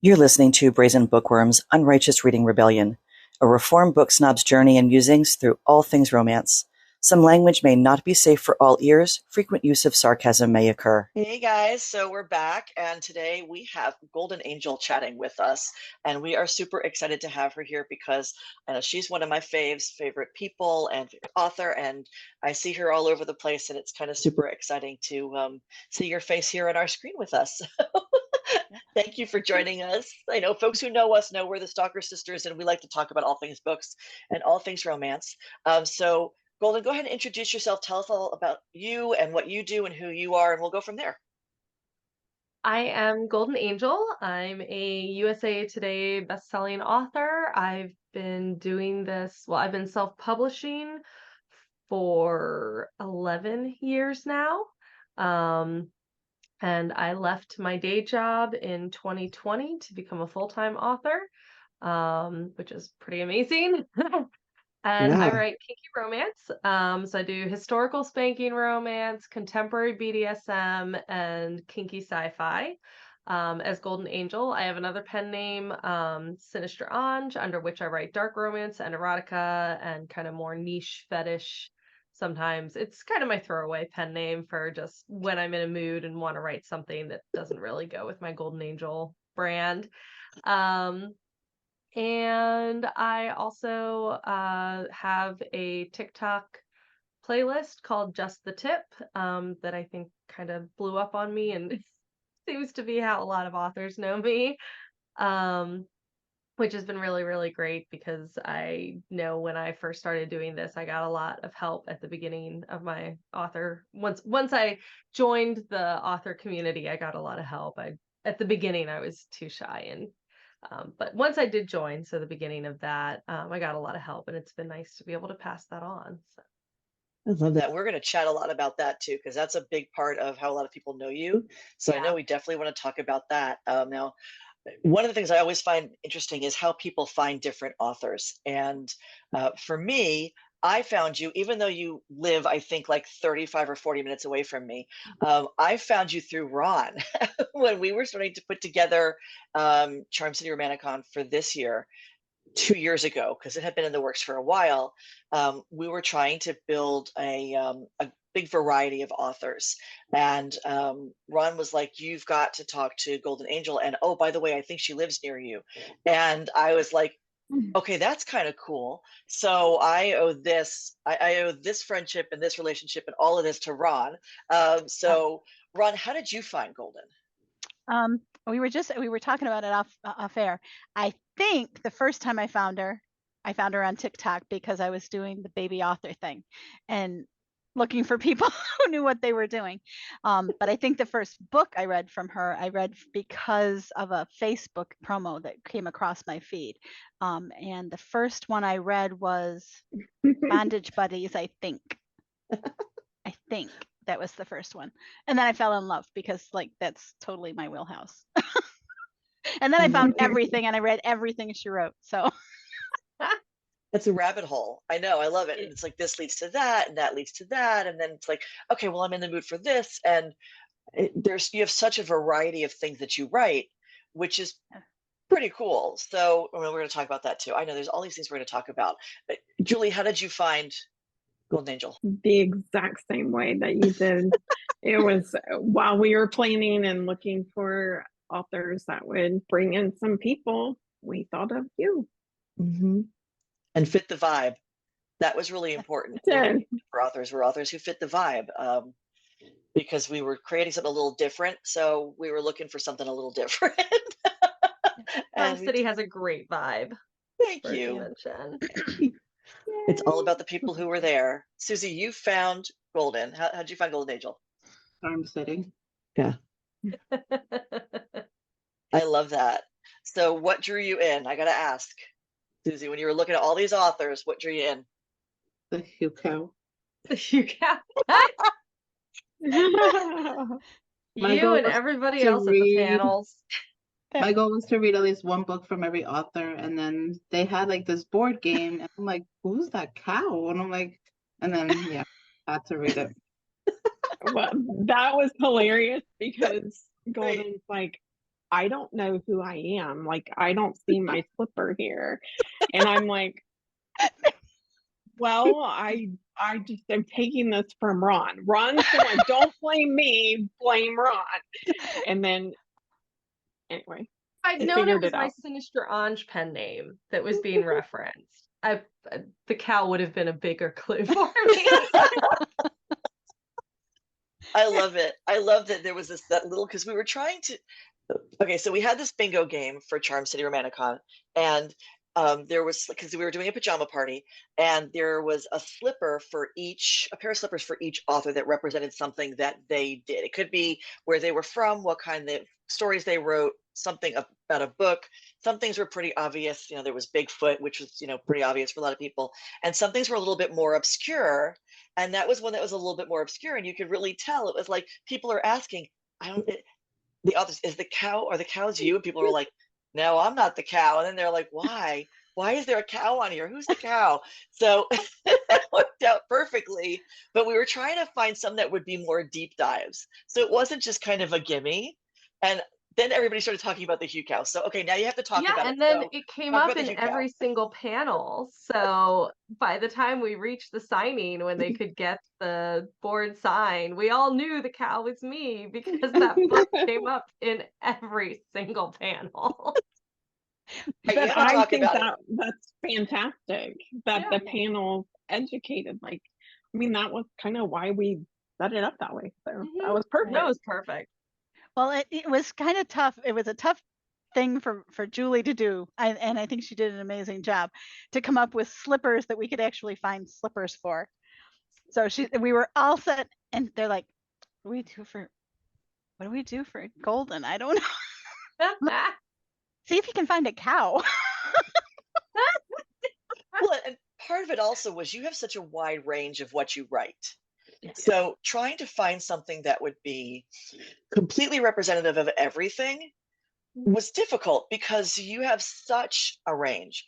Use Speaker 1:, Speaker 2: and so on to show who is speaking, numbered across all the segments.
Speaker 1: You're listening to Brayzen Bookworm's Unrighteous Reading Rebellion, a reformed book snob's journey and musings through all things romance. Some language may not be safe for all ears. Frequent use of sarcasm may occur.
Speaker 2: Hey guys, so we're back, and today we have Golden Angel chatting with us, and we are super excited to have her here because I know she's one of my favorite people and favorite author, and I see her all over the place, and it's kind of super exciting to see your face here on our screen with us. Thank you for joining us. I know folks who know us know we're the lkerSisters, and we like to talk about all things books and all things romance. So Golden, go ahead and introduce yourself. Tell us all about you and what you do and who you are, and we'll go from there.
Speaker 3: I am Golden Angel. I'm a USA Today best-selling author. I've been doing this, I've been self-publishing for 11 years now. And I left my day job in 2020 to become a full-time author, which is pretty amazing. And I write kinky romance. So I do historical spanking romance, contemporary BDSM, and kinky sci-fi. As Golden Angel, I have another pen name, Sinister Ange, under which I write dark romance and erotica and kind of more niche fetish. Sometimes it's kind of my throwaway pen name for just when I'm in a mood and want to write something that doesn't really go with my Golden Angel brand. And I also have a TikTok playlist called Just the Tip that I think kind of blew up on me and seems to be how a lot of authors know me, which has been really, really great because I know when I first started doing this, I got a lot of help at the beginning of my author. Once I joined the author community, I got a lot of help. At the beginning, I was too shy and but once I did join, so the beginning of that, I got a lot of help, and it's been nice to be able to pass that on. So.
Speaker 2: I love that. We're going to chat a lot about that too, because that's a big part of how a lot of people know you. So I know we definitely want to talk about that. Now, one of the things I always find interesting is how people find different authors. And for me, I found you, even though you live, I think, like 35 or 40 minutes away from me. I found you through Ron when we were starting to put together Charm City Romanticon for this year. 2 years ago, because it had been in the works for a while. We were trying to build a big variety of authors, and Ron was like, "You've got to talk to Golden Angel, and oh, by the way, I think she lives near you." And I was like, "Okay, that's kind of cool." So I owe this friendship and this relationship and all of this to Ron. So Ron, how did you find Golden?
Speaker 4: We were talking about it off air. I think the first time I found her on TikTok because I was doing the baby author thing and looking for people who knew what they were doing. But I think the first book I read from her, I read because of a Facebook promo that came across my feed. And the first one I read was Bondage Buddies, I think. I think that was the first one. And then I fell in love because that's totally my wheelhouse. And then I found everything and I read everything she wrote. So
Speaker 2: it's a rabbit hole. I know, I love it. And it's like this leads to that and that leads to that. And then it's like, okay, well, I'm in the mood for this. And you have such a variety of things that you write, which is pretty cool. So we're going to talk about that too. I know there's all these things we're going to talk about. But Julie, how did you find Golden Angel?
Speaker 5: The exact same way that you did. It was while we were planning and looking for authors that would bring in some people, we thought of you.
Speaker 2: And fit the vibe. That was really important for authors. We're authors who fit the vibe, because we were creating something a little different. So we were looking for something a little different.
Speaker 3: Charm City has a great vibe.
Speaker 2: Thank you. It's all about the people who were there. Susie, you found Golden. How'd you find Golden Angel?
Speaker 6: Charm City.
Speaker 2: Yeah. I love that. So what drew you in? I got to ask, Susie, when you were looking at all these authors, what drew you in?
Speaker 6: The Hue Cow.
Speaker 3: The Hue Cow. You and everybody else at the panels.
Speaker 6: My goal was to read at least one book from every author, and then they had like this board game, and I'm like, "Who's that cow?" And I'm like, and then I had to read it.
Speaker 5: Well, that was hilarious because Golden's like, I don't know who I am. Like, I don't see my slipper here. And I'm like, well, I just am taking this from Ron. Ron's the one. Don't blame me, blame Ron. And then anyway,
Speaker 3: I'd
Speaker 5: I
Speaker 3: known it
Speaker 5: figured
Speaker 3: was
Speaker 5: it
Speaker 3: my
Speaker 5: out.
Speaker 3: Sinister Ange pen name that was being referenced. The cow would have been a bigger clue for me.
Speaker 2: I love it. I love that there was that little, because we were trying to. Okay, so we had this bingo game for Charm City Romanicon, and there was, because we were doing a pajama party, and there was a pair of slippers for each author that represented something that they did. It could be where they were from, what kind of stories they wrote, something about a book. Some things were pretty obvious. There was Bigfoot, which was, pretty obvious for a lot of people, and some things were a little bit more obscure. And that was one that was a little bit more obscure, and you could really tell it was like people are asking, I don't. The others, is the cow, are the cows you? And people are like, no, I'm not the cow. And then they're like, why? Why is there a cow on here? Who's the cow? So that worked out perfectly. But we were trying to find some that would be more deep dives. So it wasn't just kind of a gimme. And then everybody started talking about the Hugh cow. So, okay, now you have to talk about it.
Speaker 3: And then
Speaker 2: So
Speaker 3: it came
Speaker 2: talk
Speaker 3: up
Speaker 2: about the
Speaker 3: in
Speaker 2: Hugh cow.
Speaker 3: every single panel. So by the time we reached the signing, when they could get the board signed, we all knew the cow was me because that book came up in every single panel.
Speaker 2: Right, you
Speaker 5: But
Speaker 2: have to
Speaker 5: I
Speaker 2: talk
Speaker 5: think
Speaker 2: about
Speaker 5: that's fantastic that
Speaker 3: Yeah.
Speaker 5: the panel educated. Like, I mean, that was kind of why we set it up that way. So that was perfect.
Speaker 3: That was perfect.
Speaker 4: Well, it was kind of tough. It was a tough thing for Julie to do, and I think she did an amazing job to come up with slippers that we could actually find slippers for. So we were all set, and they're like, what do we do for golden? I don't know. See if you can find a cow.
Speaker 2: Well, and part of it also was you have such a wide range of what you write.
Speaker 4: Yes.
Speaker 2: So trying to find something that would be completely representative of everything was difficult because you have such a range.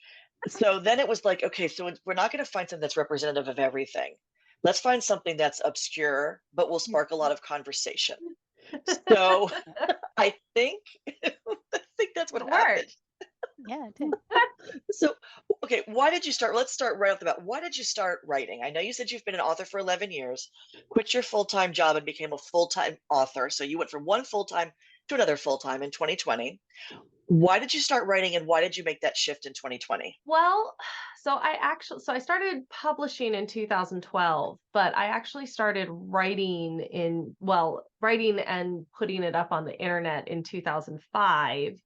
Speaker 2: So then it was like, okay, so we're not going to find something that's representative of everything. Let's find something that's obscure, but will spark a lot of conversation. So I think that's what happened.
Speaker 4: Yeah, it did.
Speaker 2: So, okay, why did you start? Let's start right off the bat. Why did you start writing? I know you said you've been an author for 11 years, quit your full-time job and became a full-time author. So you went from one full-time to another full-time in 2020. Why did you start writing and why did you make that shift in 2020?
Speaker 3: Well, so I started publishing in 2012, but I actually started writing and putting it up on the internet in 2005.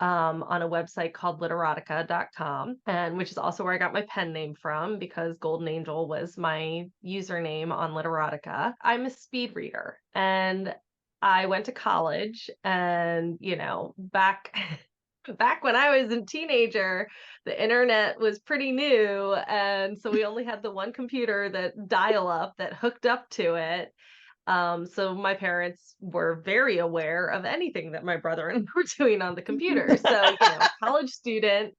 Speaker 3: On a website called literotica.com, and which is also where I got my pen name from because Golden Angel was my username on Literotica. I'm a speed reader and I went to college, and back when I was a teenager, the internet was pretty new, and so we only had the one computer that dial up that hooked up to it. So my parents were very aware of anything that my brother and I were doing on the computer. So, college student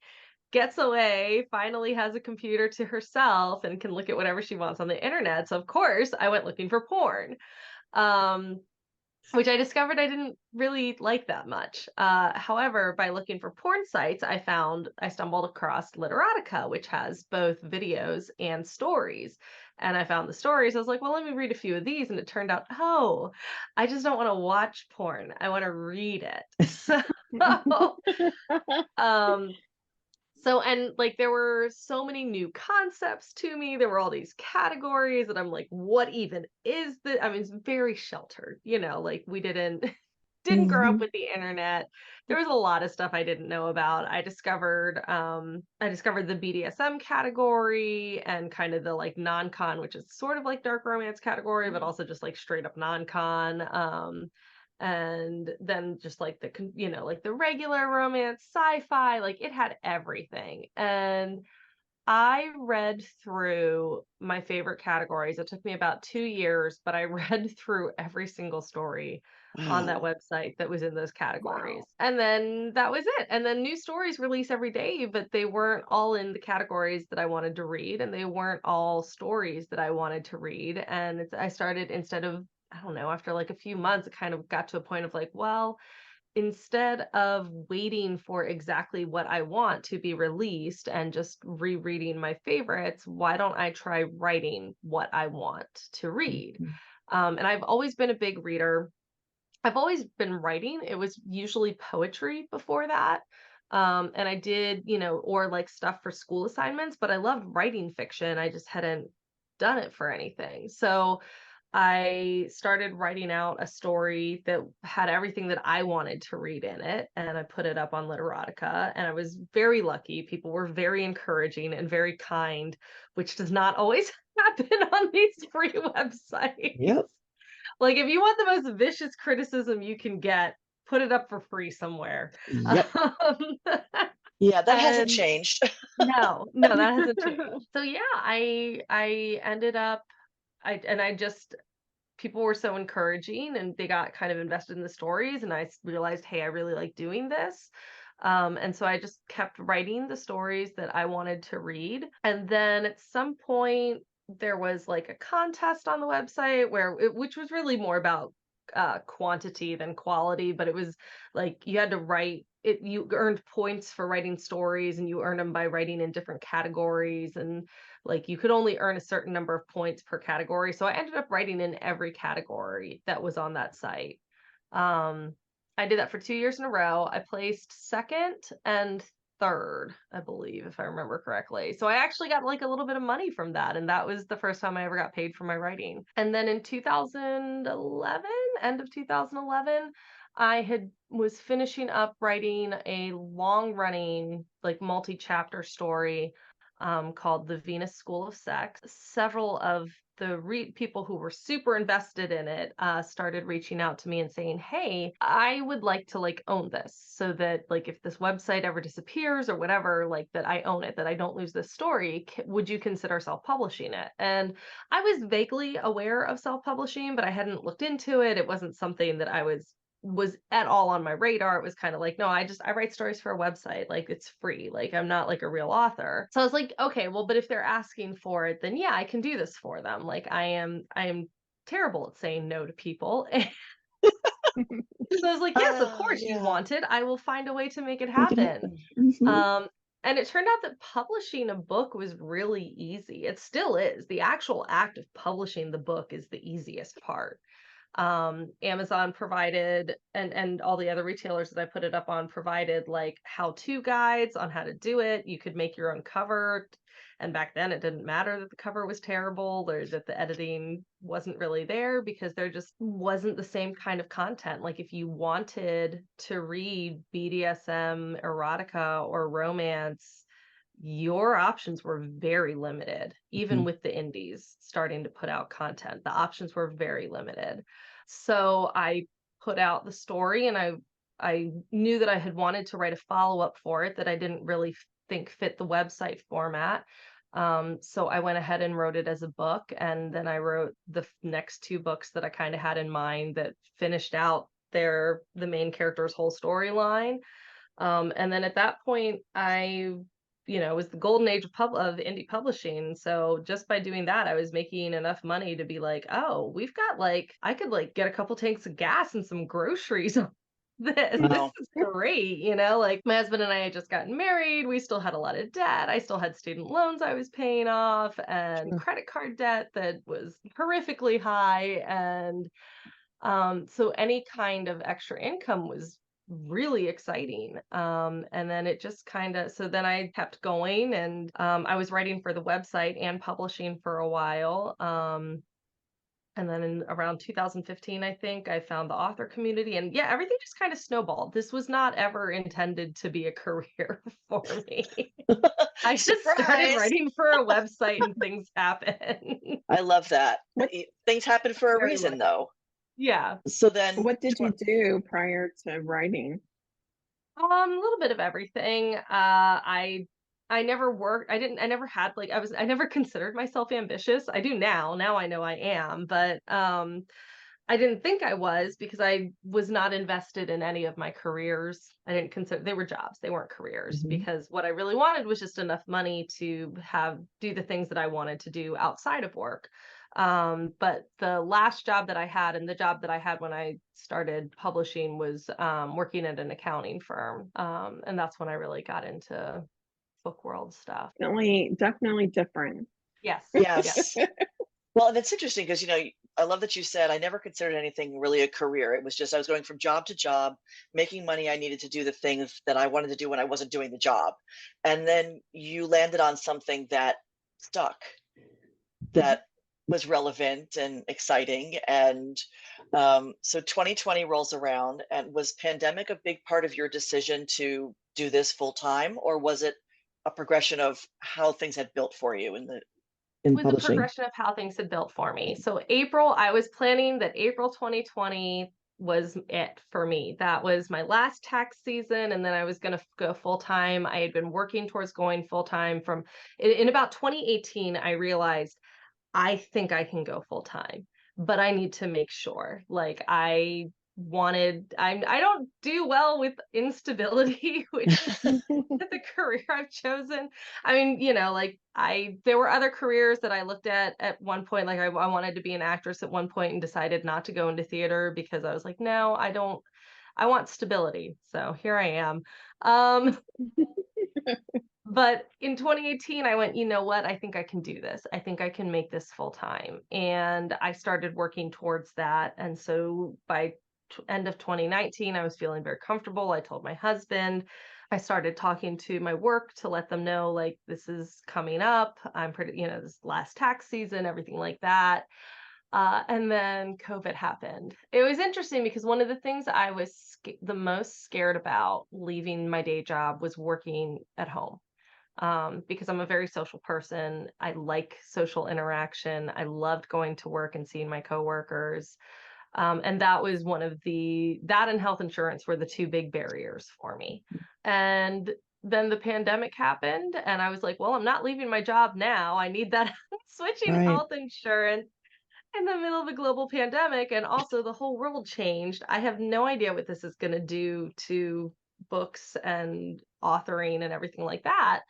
Speaker 3: gets away, finally has a computer to herself and can look at whatever she wants on the internet. So of course I went looking for porn. Which I discovered I didn't really like that much. However, by looking for porn sites, I stumbled across Literotica, which has both videos and stories. And I found the stories. I was like, well, let me read a few of these. And it turned out, oh, I just don't want to watch porn. I want to read it. And like there were so many new concepts to me. There were all these categories that I'm like, what even is this? I mean, it's very sheltered, like we didn't grow up with the internet. There was a lot of stuff I didn't know about. I discovered the BDSM category and kind of the like non-con, which is sort of like dark romance category, but also just like straight up non-con. And then just like like the regular romance, sci-fi, like it had everything. And I read through my favorite categories. It took me about 2 years, but I read through every single story on that website that was in those categories.
Speaker 5: Wow.
Speaker 3: And then that was it. And then new stories release every day, but they weren't all in the categories that I wanted to read, and they weren't all stories that I wanted to read. And I started, instead of, I don't know, after like a few months, it kind of got to a point of like, well, instead of waiting for exactly what I want to be released and just rereading my favorites, why don't I try writing what I want to read? And I've always been a big reader. I've always been writing. It was usually poetry before that. And I did, or like stuff for school assignments, but I loved writing fiction. I just hadn't done it for anything. So I started writing out a story that had everything that I wanted to read in it, and I put it up on Literotica, and I was very lucky. People were very encouraging and very kind, which does not always happen on these free websites.
Speaker 2: Yep.
Speaker 3: Like, if you want the most vicious criticism you can get, put it up for free somewhere.
Speaker 2: Yep. Yeah, that hasn't
Speaker 3: and
Speaker 2: changed.
Speaker 3: no, that hasn't changed. So yeah, I ended up, people were so encouraging and they got kind of invested in the stories, and I realized, hey, I really like doing this. And so I just kept writing the stories that I wanted to read. And then at some point there was like a contest on the website which was really more about quantity than quality, but it was like you had to write it, you earned points for writing stories, and you earned them by writing in different categories, and like you could only earn a certain number of points per category. So I ended up writing in every category that was on that site. I did that for 2 years in a row. I placed second and third, I believe, if I remember correctly. So I actually got like a little bit of money from that. And that was the first time I ever got paid for my writing. And then in 2011, end of 2011, I was finishing up writing a long running, like multi-chapter story called The Venus School of Sex. Several of the people who were super invested in it started reaching out to me and saying, hey, I would like to like own this, so that like if this website ever disappears or whatever, like that I own it, that I don't lose this story. Would you consider self-publishing it? And I was vaguely aware of self-publishing, but I hadn't looked into it. It wasn't something that I was at all on my radar. It was kind of like, no, I write stories for a website. Like, it's free. Like, I'm not like a real author. So I was like, okay, well, but if they're asking for it, then yeah, I can do this for them. Like, I am terrible at saying no to people. So I was like, yes, of course you want it. I will find a way to make it happen. And it turned out that publishing a book was really easy. It still is. The actual act of publishing the book is the easiest part. Amazon provided, and all the other retailers that I put it up on provided like how-to guides on how to do it. You could make your own cover. And back then it didn't matter that the cover was terrible or that the editing wasn't really there, because there just wasn't the same kind of content. Like if you wanted to read BDSM, erotica, or romance, your options were very limited. Even with the indies starting to put out content, the options were very limited. So I put out the story, and I knew that I had wanted to write a follow-up for it that I didn't really think fit the website format. So I went ahead and wrote it as a book, and then I wrote the next two books that I kind of had in mind that finished out the main character's whole storyline. And then at that point, it was the golden age of indie publishing. So just by doing that, I was making enough money to be like, oh, we've got I could get a couple tanks of gas and some groceries on this.
Speaker 2: Wow.
Speaker 3: This is great. Like my husband and I had just gotten married. We still had a lot of debt. I still had student loans I was paying off, and credit card debt that was horrifically high. And so any kind of extra income was really exciting. And then it just so then I kept going, and I was writing for the website and publishing for a while. And then in around 2015, I think, I found the author community, and yeah, everything just kind of snowballed. This was not ever intended to be a career for me. I just started writing for a website and things happen.
Speaker 2: I love that. Things happen for a reason, though.
Speaker 3: Yeah.
Speaker 2: So then
Speaker 5: what did you do prior to writing?
Speaker 3: A little bit of everything. I never worked. I never had I never considered myself ambitious. I do now. Now I know I am, but I didn't think I was, because I was not invested in any of my careers. I didn't consider, they were jobs. They weren't careers, because what I really wanted was just enough money to do the things that I wanted to do outside of work. But the last job that I had, and the job that I had when I started publishing, was working at an accounting firm. And that's when I really got into book world stuff.
Speaker 5: Definitely different.
Speaker 3: Yes.
Speaker 2: Yes. Well, and it's interesting because, I love that you said I never considered anything really a career. It was just I was going from job to job, making money. I needed to do the things that I wanted to do when I wasn't doing the job. And then you landed on something that stuck, that was relevant and exciting. And so 2020 rolls around, and was pandemic a big part of your decision to do this full time, or was it a progression of how things had built for you in
Speaker 3: Was a
Speaker 2: publishing?
Speaker 3: progression of how things had built for me. So I was planning that April 2020 was it for me. That was my last tax season, and then I was going to go full time. I had been working towards going full time in about 2018. I realized I think I can go full time, but I need to make sure. Like I don't do well with instability, which is the career I've chosen. I mean, there were other careers that I looked at one point. Like I wanted to be an actress at one point and decided not to go into theater because I was like, no, I want stability. So here I am. But in 2018, I went, you know what? I think I can do this. I think I can make this full time. And I started working towards that. And so by end of 2019, I was feeling very comfortable. I told my husband. I started talking to my work to let them know, like, this is coming up. I'm pretty, this last tax season, everything like that. And then COVID happened. It was interesting because one of the things I was the most scared about leaving my day job was working at home. Because I'm a very social person. I like social interaction. I loved going to work and seeing my coworkers. And that was that and health insurance were the two big barriers for me. And then the pandemic happened, and I was like, well, I'm not leaving my job now. I need that switching health insurance in the middle of a global pandemic. And also the whole world changed. I have no idea what this is going to do to books and authoring and everything like that.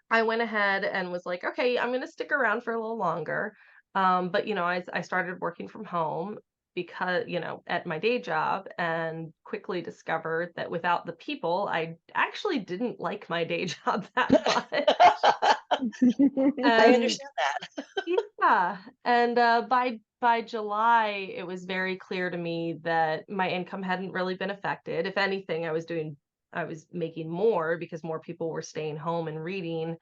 Speaker 3: I went ahead and was like, okay, I'm going to stick around for a little longer. But, I started working from home because, at my day job, and quickly discovered that without the people, I actually didn't like my day job that much.
Speaker 2: I understand that.
Speaker 3: Yeah. And by July, it was very clear to me that my income hadn't really been affected. If anything, I was making more because more people were staying home and reading.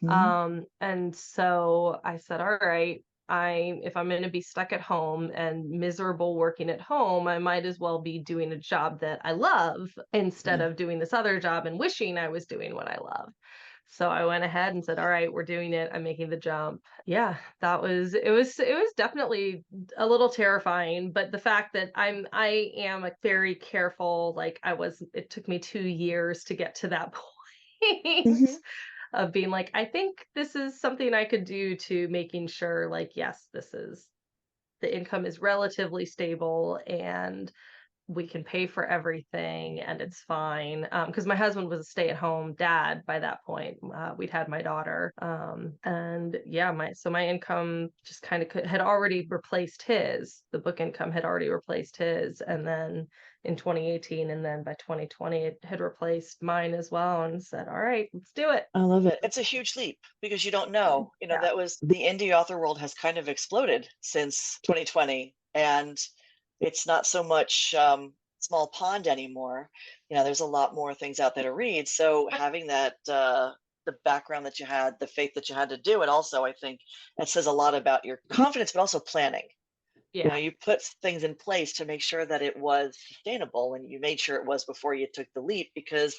Speaker 3: And so I said, all right, if I'm going to be stuck at home and miserable working at home, I might as well be doing a job that I love instead of doing this other job and wishing I was doing what I love. So I went ahead and said, all right, we're doing it. I'm making the jump. Yeah, it was definitely a little terrifying, but the fact that I am a very careful, it took me 2 years to get to that point. Of being like, I think this is something I could do, to making sure, like, yes, the income is relatively stable and we can pay for everything and it's fine. Because my husband was a stay-at-home dad by that point. We'd had my daughter. And yeah, my income just kind of had already replaced his. The book income had already replaced his. And then in 2018, and then by 2020, it had replaced mine as well, and said, all right, let's do it.
Speaker 2: I love it. It's a huge leap because you don't know, that was the indie author world has kind of exploded since 2020. And it's not so much small pond anymore. There's a lot more things out there to read. So having that, the background that you had, the faith that you had to do it, also, I think that says a lot about your confidence, but also planning.
Speaker 3: Yeah.
Speaker 2: You put things in place to make sure that it was sustainable, and you made sure it was before you took the leap, because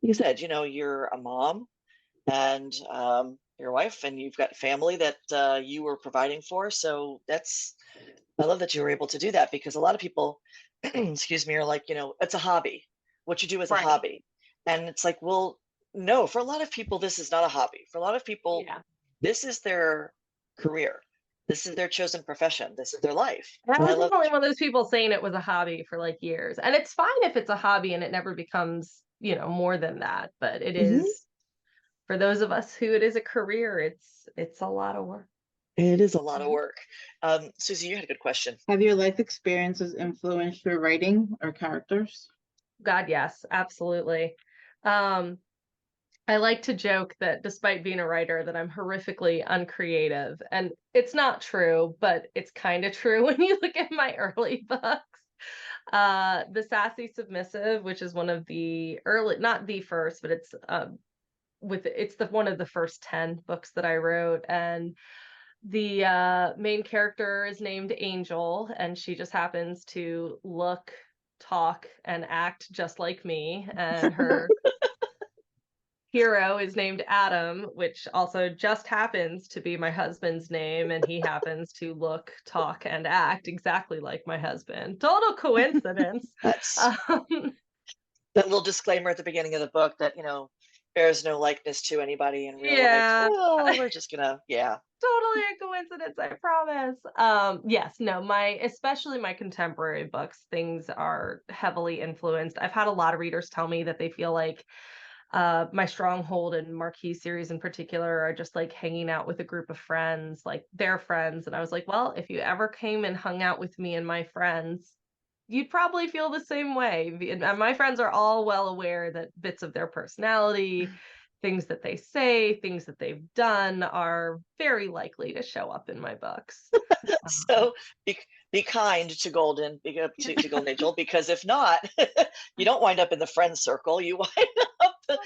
Speaker 2: you said, you're a mom and your wife, and you've got family that you were providing for. So I love that you were able to do that, because a lot of people, excuse me, are like, it's a hobby. What you do is a hobby. And it's like, well, no, for a lot of people, this is not a hobby. For a lot of people, this is their career. This is their chosen profession. This is their life.
Speaker 3: I was definitely one of those people saying it was a hobby for like years. And it's fine if it's a hobby and it never becomes, more than that. But it is, for those of us who it is a career, it's a lot of work.
Speaker 2: It is a lot of work. Susie, you had a good question.
Speaker 6: Have your life experiences influenced your writing or characters?
Speaker 3: God, yes, absolutely. I like to joke that despite being a writer, that I'm horrifically uncreative. And it's not true, but it's kind of true when you look at my early books. The Sassy Submissive, which is one of the early, not the first, but it's one of the first 10 books that I wrote. And the main character is named Angel, and she just happens to look, talk, and act just like me. And her hero is named Adam, which also just happens to be my husband's name, and he happens to look, talk, and act exactly like my husband. Total coincidence.
Speaker 2: That's
Speaker 3: Um,
Speaker 2: that little disclaimer at the beginning of the book that, bears no likeness to anybody in real
Speaker 3: Yeah.
Speaker 2: life. Well, we're just gonna,
Speaker 3: Totally a coincidence, I promise. Yes, no, especially my contemporary books, things are heavily influenced. I've had a lot of readers tell me that they feel like my Stronghold and Marquis series in particular are just like hanging out with a group of friends, like their friends. And I was like, well, if you ever came and hung out with me and my friends, you'd probably feel the same way. And my friends are all well aware that bits of their personality, things that they say, things that they've done are very likely to show up in my books.
Speaker 2: So be kind to Golden, to Golden Angel, because if not, you don't wind up in the friend circle. You wind up.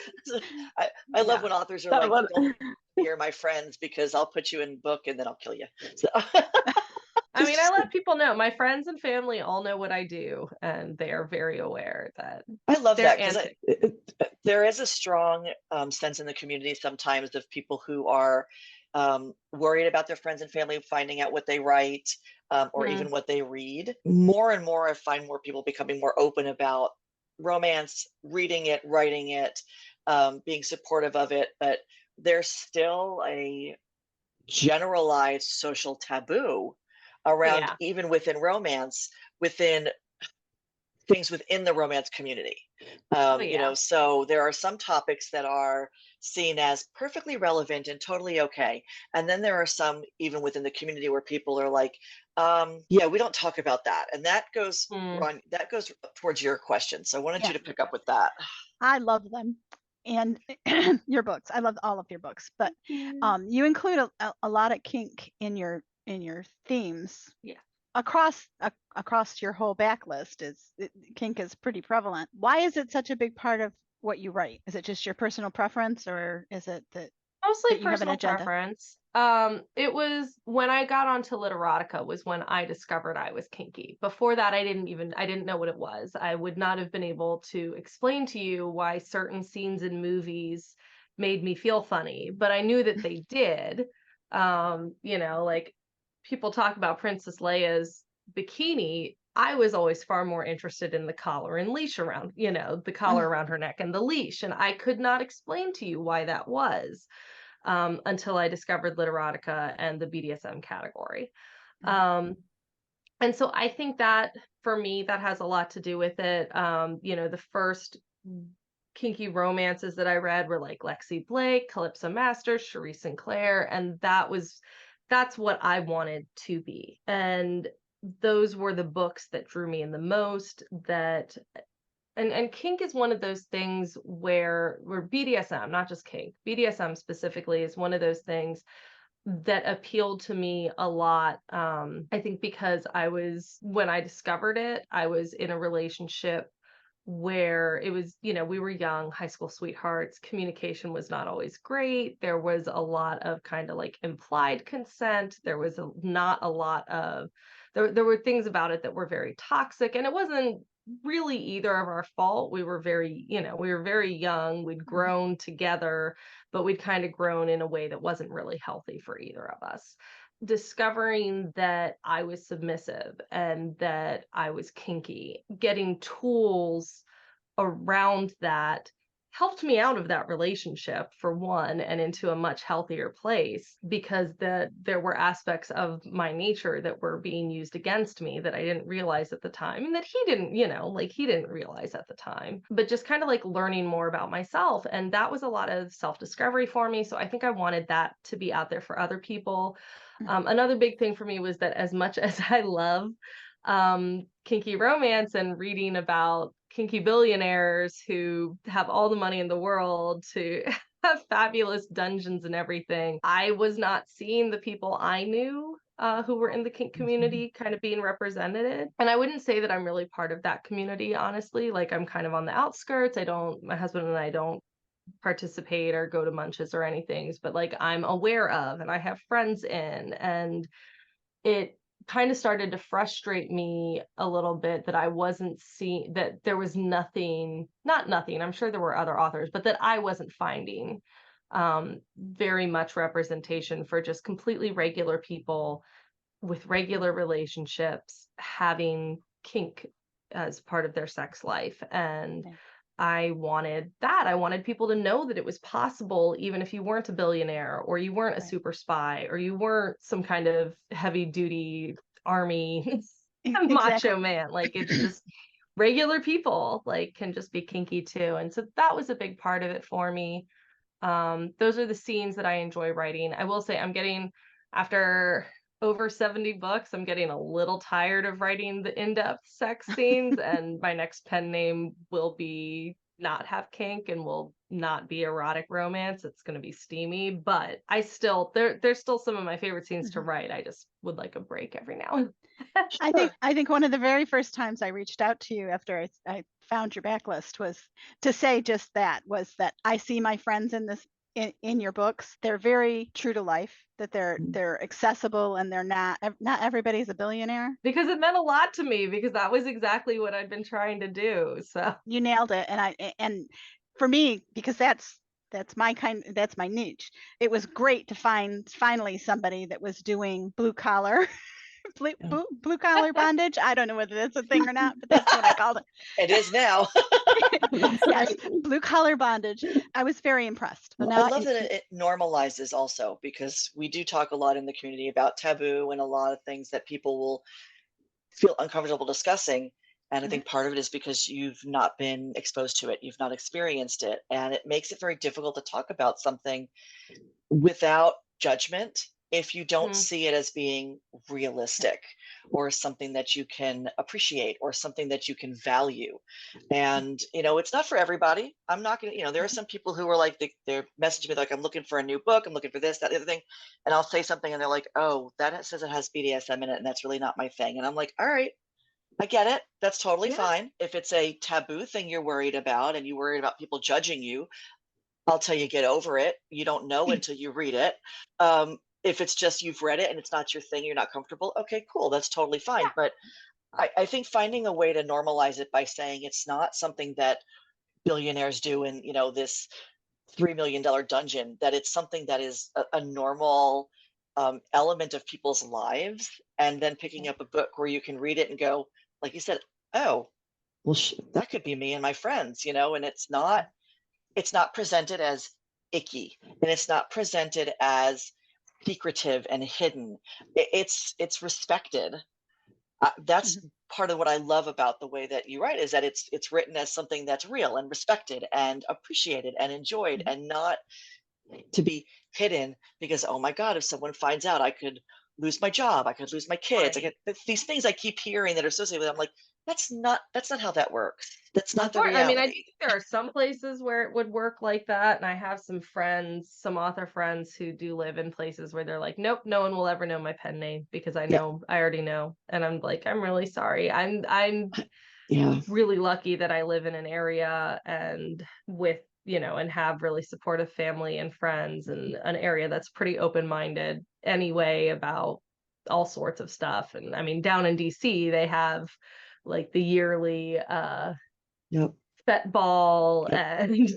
Speaker 2: I love when authors are like, "Don't you're my friends because I'll put you in book and then I'll kill you." So.
Speaker 3: I mean, I let people know. My friends and family all know what I do, and they are very aware that
Speaker 2: I love that because
Speaker 3: antics.
Speaker 2: there is a strong sense in the community sometimes of people who are worried about their friends and family finding out what they write or even what they read. More and more, I find more people becoming more open about romance, reading it, writing it, being supportive of it. But there's still a generalized social taboo around, even within romance, within things within the romance community. So there are some topics that are seen as perfectly relevant and totally okay. And then there are some even within the community where people are like, yeah, we don't talk about that. And that goes that goes towards your question. So I wanted you to pick up with that.
Speaker 4: I love them. And your books. I love all of your books, but you include a lot of kink in your themes.
Speaker 3: Yeah.
Speaker 4: Across your whole backlist kink is pretty prevalent. Why is it such a big part of what you write? Is it just your personal preference, or is it that
Speaker 3: mostly
Speaker 4: you have an
Speaker 3: personal
Speaker 4: agenda?
Speaker 3: preference? It was when I got onto literotica was when I discovered I was kinky. Before that, I didn't know what it was. I would not have been able to explain to you why certain scenes in movies made me feel funny, but I knew that they did. Like people talk about Princess Leia's bikini. I was always far more interested in the collar and leash around, the collar around her neck and the leash. And I could not explain to you why that was until I discovered literotica and the BDSM category. And so I think that for me, that has a lot to do with it. The first kinky romances that I read were like Lexi Blake, Calypso Masters, Cherie Sinclair, and that's what I wanted to be. And those were the books that drew me in the most. And kink is one of those things where BDSM, not just kink, BDSM specifically is one of those things that appealed to me a lot. I think because when I discovered it, I was in a relationship where it was, we were young high school sweethearts. Communication was not always great. There was a lot of kind of like implied consent. There was not a lot of, there were things about it that were very toxic, and it wasn't really either of our fault. We were very young. We'd grown together, but we'd kind of grown in a way that wasn't really healthy for either of us. Discovering that I was submissive and that I was kinky, getting tools around that helped me out of that relationship, for one, and into a much healthier place, because there were aspects of my nature that were being used against me that I didn't realize at the time, and that he didn't, like he didn't realize at the time. But just kind of like learning more about myself, and that was a lot of self-discovery for me. So I think I wanted that to be out there for other people. Another big thing for me was that, as much as I love kinky romance and reading about kinky billionaires who have all the money in the world to have fabulous dungeons and everything, I was not seeing the people I knew who were in the kink community kind of being represented. And I wouldn't say that I'm really part of that community, honestly. Like, I'm kind of on the outskirts. My husband and I don't participate or go to munches or anything, but like, I'm aware of and I have friends in, and it kind of started to frustrate me a little bit that I wasn't seeing, that there was nothing, not nothing, I'm sure there were other authors, but that I wasn't finding very much representation for just completely regular people with regular relationships having kink as part of their sex life. And I wanted that. I wanted people to know that it was possible, even if you weren't a billionaire, or you weren't a super spy, or you weren't some kind of heavy duty army macho man. Like, it's just regular people like can just be kinky too. And so that was a big part of it for me. Those are the scenes that I enjoy writing. I will say, after over 70 books, I'm getting a little tired of writing the in-depth sex scenes, and my next pen name will be not have kink and will not be erotic romance. It's going to be steamy, but there's still some of my favorite scenes to write. I just would like a break every now and then.
Speaker 4: I think one of the very first times I reached out to you after I found your backlist was to say just that, was that I see my friends in your books. They're very true to life, that they're accessible, and they're not everybody's a billionaire.
Speaker 3: Because it meant a lot to me, because that was exactly what I'd been trying to do. So
Speaker 4: you nailed it. And for me, because that's my niche, it was great to find finally somebody that was doing blue collar blue collar bondage. I don't know whether that's a thing or not, but that's what I called it.
Speaker 2: It is now.
Speaker 4: Yes, blue collar bondage. I was very impressed.
Speaker 2: But I love that it normalizes also, because we do talk a lot in the community about taboo and a lot of things that people will feel uncomfortable discussing. And I think part of it is because you've not been exposed to it, you've not experienced it, and it makes it very difficult to talk about something without judgment if you don't see it as being realistic or something that you can appreciate or something that you can value. And, it's not for everybody. I'm not going to, there are some people who are like, they're messaging me like, I'm looking for a new book, I'm looking for this, that, the other thing. And I'll say something and they're like, oh, that says it has BDSM in it, and that's really not my thing. And I'm like, all right, I get it. That's totally fine. If it's a taboo thing you're worried about and you're worried about people judging you, I'll tell you, get over it. You don't know until you read it. If it's just you've read it and it's not your thing, you're not comfortable, okay, cool, that's totally fine. But I think finding a way to normalize it by saying it's not something that billionaires do in, this $3 million dungeon, that it's something that is a normal element of people's lives, and then picking up a book where you can read it and go, like you said, oh, well, that could be me and my friends, and it's not presented as icky, and it's not presented as secretive and hidden. It's respected. That's part of what I love about the way that you write, is that it's written as something that's real and respected and appreciated and enjoyed, and not to be hidden because, oh my God, if someone finds out, I could lose my job, I could lose my kids. I get these things I keep hearing that are associated with it. I'm like, that's not how that works. That's not the reality.
Speaker 3: I mean, I think there are some places where it would work like that. And I have some author friends who do live in places where they're like, nope, no one will ever know my pen name because I already know. And I'm like, I'm really sorry. I'm really lucky that I live in an area and with, and have really supportive family and friends, and an area that's pretty open-minded anyway about all sorts of stuff. And I mean, down in DC, they have like the yearly fet ball and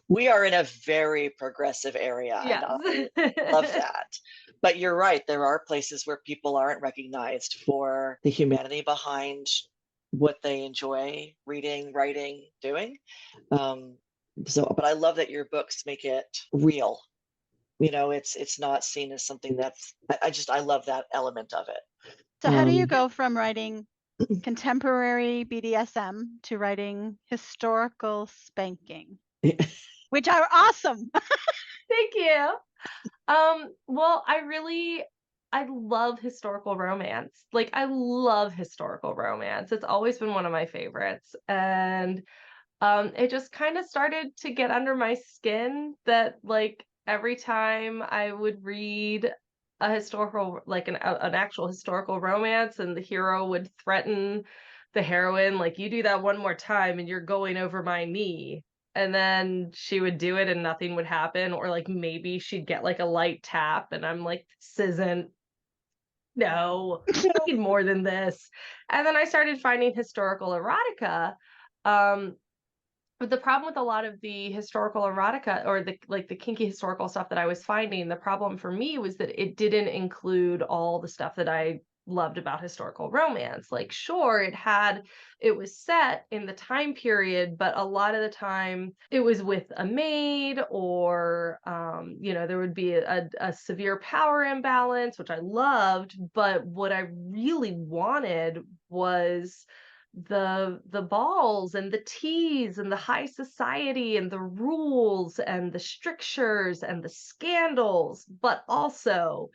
Speaker 2: we are in a very progressive area.
Speaker 3: Yes.
Speaker 2: And I love that. But you're right, there are places where people aren't recognized for the humanity behind what they enjoy reading, writing, doing. But I love that your books make it real. It's not seen as something that's, I love that element of it.
Speaker 4: So how do you go from writing contemporary BDSM to writing historical spanking, which are awesome?
Speaker 3: Thank you. Well, I love historical romance. Like, I love historical romance. It's always been one of my favorites. And it just kind of started to get under my skin that, like, every time I would read a historical, like an actual historical romance, and the hero would threaten the heroine, like, you do that one more time and you're going over my knee. And then she would do it and nothing would happen, or like maybe she'd get like a light tap, and I'm like, this isn't, no, I need more than this. And then I started finding historical erotica. But the problem with a lot of the historical erotica, or the kinky historical stuff that I was finding, the problem for me was that it didn't include all the stuff that I loved about historical romance. Like, sure, it was set in the time period, but a lot of the time it was with a maid, or there would be a severe power imbalance, which I loved. But what I really wanted was the balls and the teas and the high society and the rules and the strictures and the scandals, but also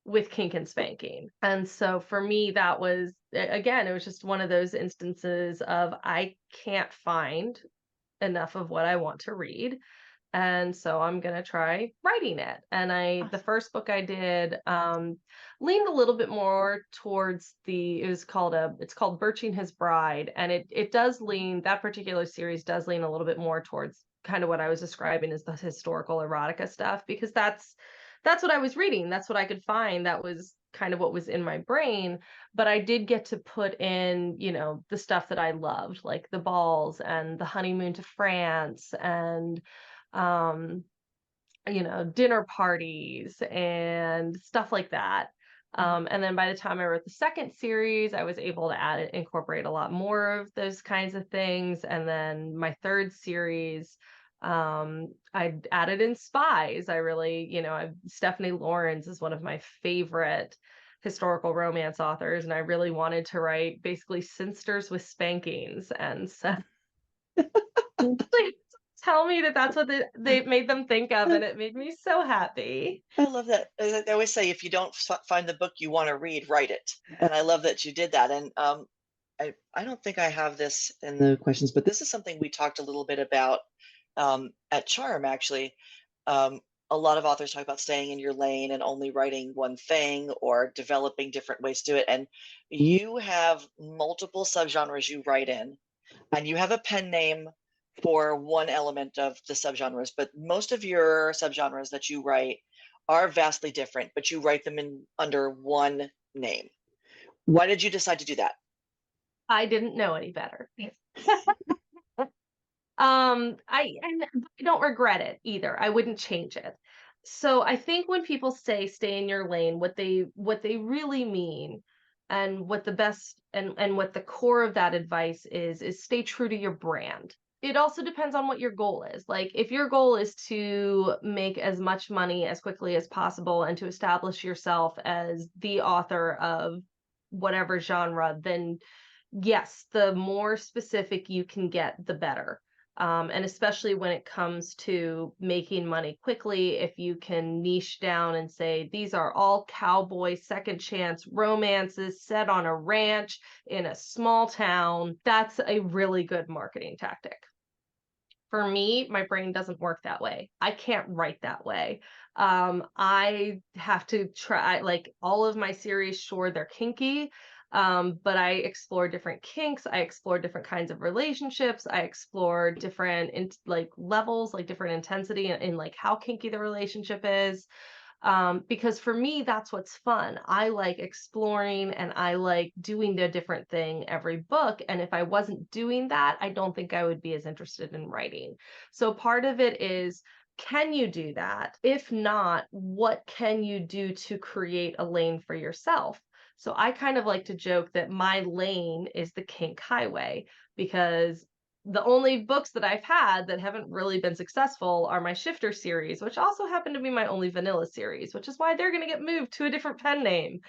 Speaker 3: with kink and spanking. And so for me, that was, again, it was just one of those instances of, I can't find enough of what I want to read. And so I'm gonna try writing it. And the first book I did leaned a little bit more towards it's called Birching His Bride, and it does lean, that particular series does lean a little bit more towards kind of what I was describing as the historical erotica stuff, because that's what I was reading, that's what I could find, that was kind of what was in my brain. But I did get to put in, the stuff that I loved, like the balls and the honeymoon to France, and dinner parties and stuff like that. And then by the time I wrote the second series, I was able to incorporate a lot more of those kinds of things. And then my third series, I added in spies. I really, Stephanie Lawrence is one of my favorite historical romance authors, and I really wanted to write basically sisters with spankings. And so tell me that that's what they made them think of, and it made me so happy.
Speaker 2: I love that. They always say, if you don't find the book you want to read, write it. And I love that you did that. And I don't think I have this in the questions, but this is something we talked a little bit about at Charm, actually. A lot of authors talk about staying in your lane and only writing one thing, or developing different ways to do it. And you have multiple subgenres you write in, and you have a pen name for one element of the subgenres, but most of your subgenres that you write are vastly different, but you write them under one name. Why did you decide to do that?
Speaker 3: I didn't know any better. I don't regret it either. I wouldn't change it. So I think when people say stay in your lane, what they really mean, and what the best and what the core of that advice is stay true to your brand. It also depends on what your goal is. Like, if your goal is to make as much money as quickly as possible and to establish yourself as the author of whatever genre, then yes, the more specific you can get, the better. And especially when it comes to making money quickly, if you can niche down and say, these are all cowboy second chance romances set on a ranch in a small town, that's a really good marketing tactic. For me, my brain doesn't work that way. I can't write that way. I have to try, like, all of my series, sure, they're kinky, but I explore different kinks. I explore different kinds of relationships. I explore different levels, like different intensity in like how kinky the relationship is. Because for me, that's what's fun. I like exploring, and I like doing the different thing every book. And if I wasn't doing that, I don't think I would be as interested in writing. So part of it is, can you do that? If not, what can you do to create a lane for yourself? So I kind of like to joke that my lane is the kink highway, because the only books that I've had that haven't really been successful are my Shifter series, which also happen to be my only vanilla series, which is why they're going to get moved to a different pen name.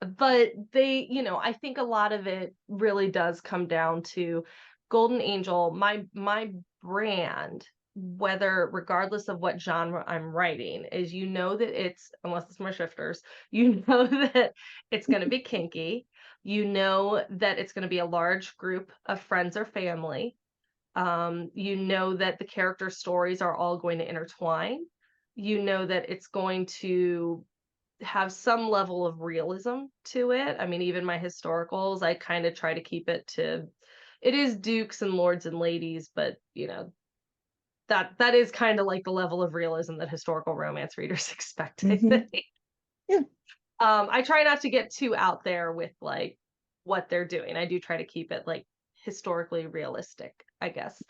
Speaker 3: But they, I think a lot of it really does come down to Golden Angel, my brand, whether regardless of what genre I'm writing, is that it's, unless it's more Shifters, that it's going to be kinky, that it's going to be a large group of friends or family, that the character stories are all going to intertwine, that it's going to have some level of realism to it. I mean, even my historicals, I kind of try to keep it is dukes and lords and ladies, but that is kind of like the level of realism that historical romance readers expect, I think.
Speaker 1: Yeah.
Speaker 3: I try not to get too out there with like what they're doing. I do try to keep it like historically realistic, I guess.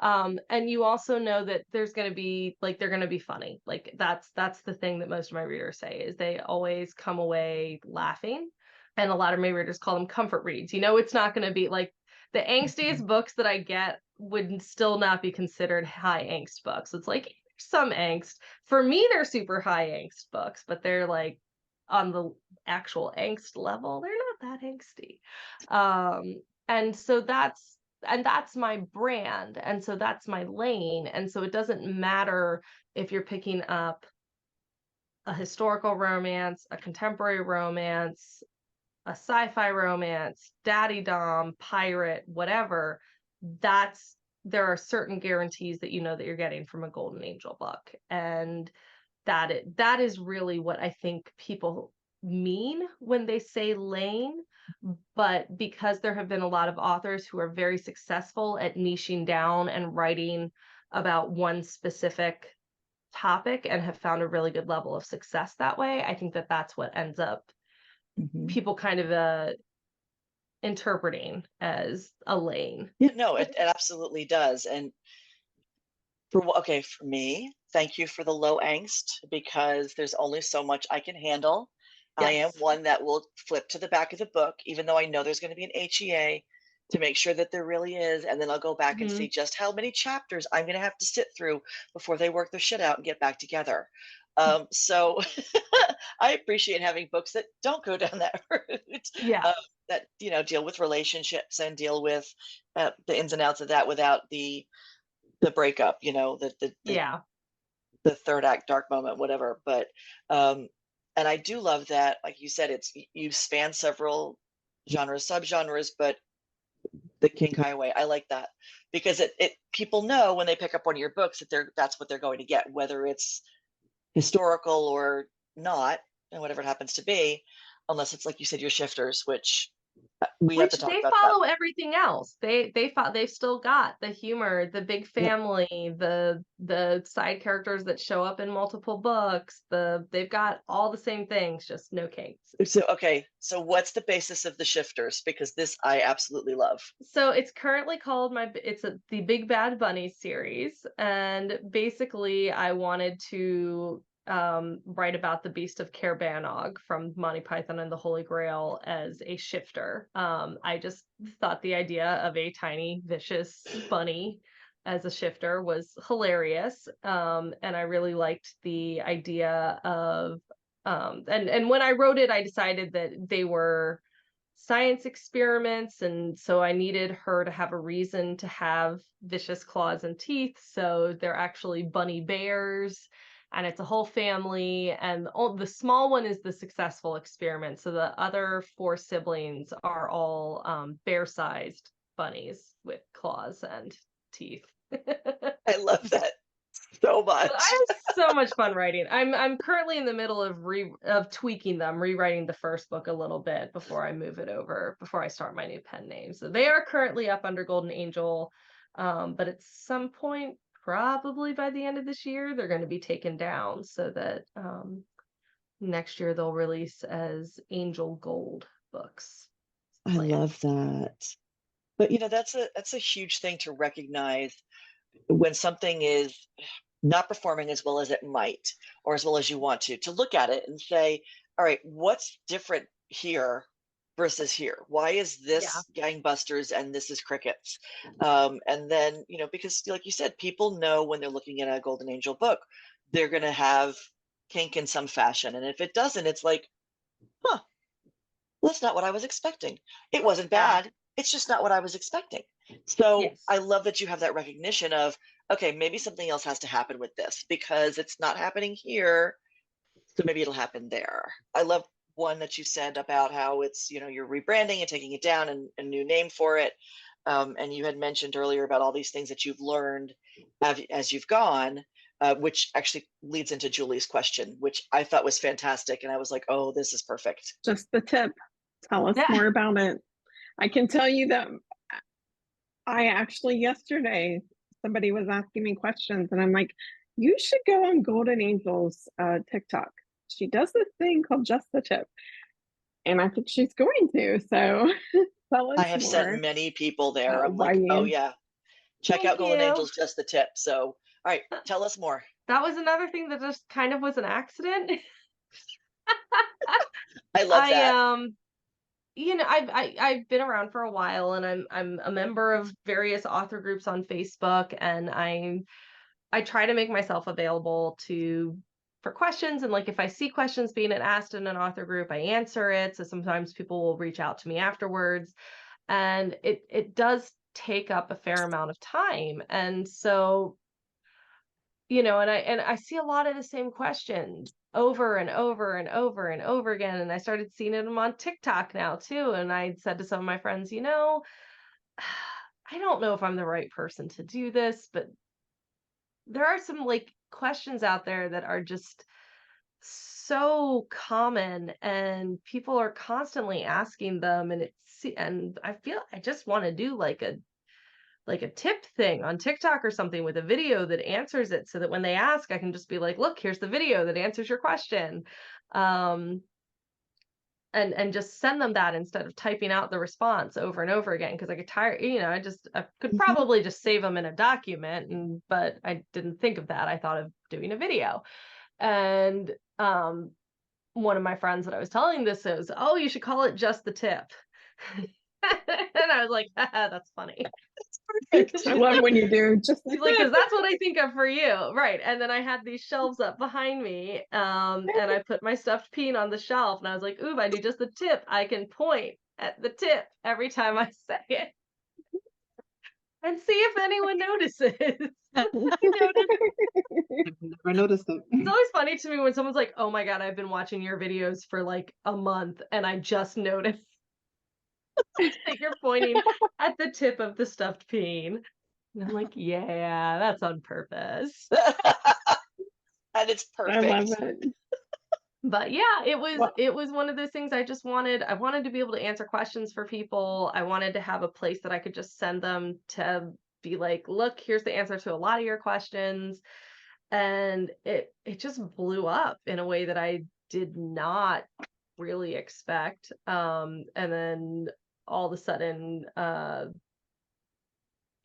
Speaker 3: And you also know that there's going to be like, they're going to be funny. Like that's the thing that most of my readers say, is they always come away laughing. And a lot of my readers call them comfort reads. It's not going to be like the angstiest books that I get would still not be considered high angst books. It's like some angst. For me, they're super high angst books, but they're like on the actual angst level, they're not that angsty. And so that's my brand, and so that's my lane. And so it doesn't matter if you're picking up a historical romance, a contemporary romance, a sci-fi romance, daddy dom, pirate, whatever. There are certain guarantees that that you're getting from a Golden Angel book, and that is really what I think people mean when they say lane. But because there have been a lot of authors who are very successful at niching down and writing about one specific topic and have found a really good level of success that way, I think that that's what ends up people kind of interpreting as a lane.
Speaker 2: Yeah, no, it absolutely does. And for me, thank you for the low angst, because there's only so much I can handle. Yes. I am one that will flip to the back of the book, even though I know there's going to be an HEA, to make sure that there really is. And then I'll go back and see just how many chapters I'm going to have to sit through before they work their shit out and get back together. So I appreciate having books that don't go down that route.
Speaker 3: Yeah.
Speaker 2: That, deal with relationships and deal with the ins and outs of that without the breakup, the third act dark moment, whatever. But and I do love that, like you said, you span several genres, subgenres, but the kink highway, I like that, because it people know when they pick up one of your books that that's what they're going to get, whether it's historical or not, and whatever it happens to be, unless it's like you said, your Shifters, which we have to talk about.
Speaker 3: They follow everything else. They've still got the humor, the big family, the side characters that show up in multiple books. They've got all the same things, just no kinks.
Speaker 2: So what's the basis of the Shifters? Because this I absolutely love.
Speaker 3: So it's currently called the Big Bad Bunny series, and basically I wanted to write about the Beast of Caerbannog from Monty Python and the Holy Grail as a shifter. I just thought the idea of a tiny vicious bunny as a shifter was hilarious, and I really liked the idea of and when I wrote it, I decided that they were science experiments, and so I needed her to have a reason to have vicious claws and teeth, so they're actually bunny bears. And it's a whole family, and the small one is the successful experiment. So the other 4 siblings are all bear-sized bunnies with claws and teeth.
Speaker 2: I love that so much.
Speaker 3: I have so much fun writing. I'm currently in the middle of tweaking them, rewriting the first book a little bit before I move it over, before I start my new pen name. So they are currently up under Golden Angel, but at some point, probably by the end of this year, they're going to be taken down so that next year they'll release as Angel Gold books.
Speaker 2: I love that. But that's a huge thing to recognize when something is not performing as well as it might, or as well as you want to look at it and say, all right, what's different here versus here? Why is this gangbusters and this is crickets? And then, you know, because like you said, people know when they're looking at a Golden Angel book, they're going to have kink in some fashion. And if it doesn't, it's like, huh, that's not what I was expecting. It wasn't bad. It's just not what I was expecting. So I love that you have that recognition of, okay, maybe something else has to happen with this because it's not happening here. So maybe it'll happen there. I love one that you said about how it's, you know, you're rebranding and taking it down and a new name for it. And you had mentioned earlier about all these things that you've learned as you've gone, which actually leads into Julie's question, which I thought was fantastic. And I was like, oh, this is perfect.
Speaker 5: Just the tip. Tell us more about it. I can tell you that I actually yesterday, somebody was asking me questions and I'm like, you should go on Golden Angel's TikTok. She does this thing called Just the Tip. And I think she's going to. So tell us
Speaker 2: I have
Speaker 5: more.
Speaker 2: sent many people there. I'm like, oh yeah, check out Golden Angel's Just the Tip. So, all right, tell us more.
Speaker 3: That was another thing that just kind of was an accident.
Speaker 2: I love that.
Speaker 3: You know, I've been around for a while, and I'm a member of various author groups on Facebook, and I try to make myself available for questions, and like if I see questions being asked in an author group, I answer it. So sometimes people will reach out to me afterwards, and it does take up a fair amount of time. And so, you know, and I see a lot of the same questions over and over and over and over again. And I started seeing them on TikTok now too. And I said to some of my friends, you know, I don't know if I'm the right person to do this, but there are some like questions out there that are just so common and people are constantly asking them, and I feel I just want to do like a tip thing on TikTok or something with a video that answers it so that when they ask, I can just be like, look, here's the video that answers your question. And just send them that instead of typing out the response over and over again. Cause I get tired, you know, I could probably just save them in a document, but I didn't think of that. I thought of doing a video. And, one of my friends that I was telling this is, oh, you should call it Just the Tip. And I was like, that's funny.
Speaker 5: I love when you do just
Speaker 3: She's like, because that's what I think of for you. Right. And then I had these shelves up behind me. And I put my stuffed peen on the shelf and I was like, ooh, if I do just the tip, I can point at the tip every time I say it. And see if anyone notices.
Speaker 6: I've never noticed it.
Speaker 3: It's always funny to me when someone's like, oh my God, I've been watching your videos for like a month and I just noticed that you're pointing at the tip of the stuffed peen. And I'm like, yeah, that's on purpose.
Speaker 2: And it's perfect.
Speaker 5: I love it.
Speaker 3: But yeah, it was one of those things I wanted to be able to answer questions for people. I wanted to have a place that I could just send them to be like, look, here's the answer to a lot of your questions. And it just blew up in a way that I did not really expect. And then all of a sudden,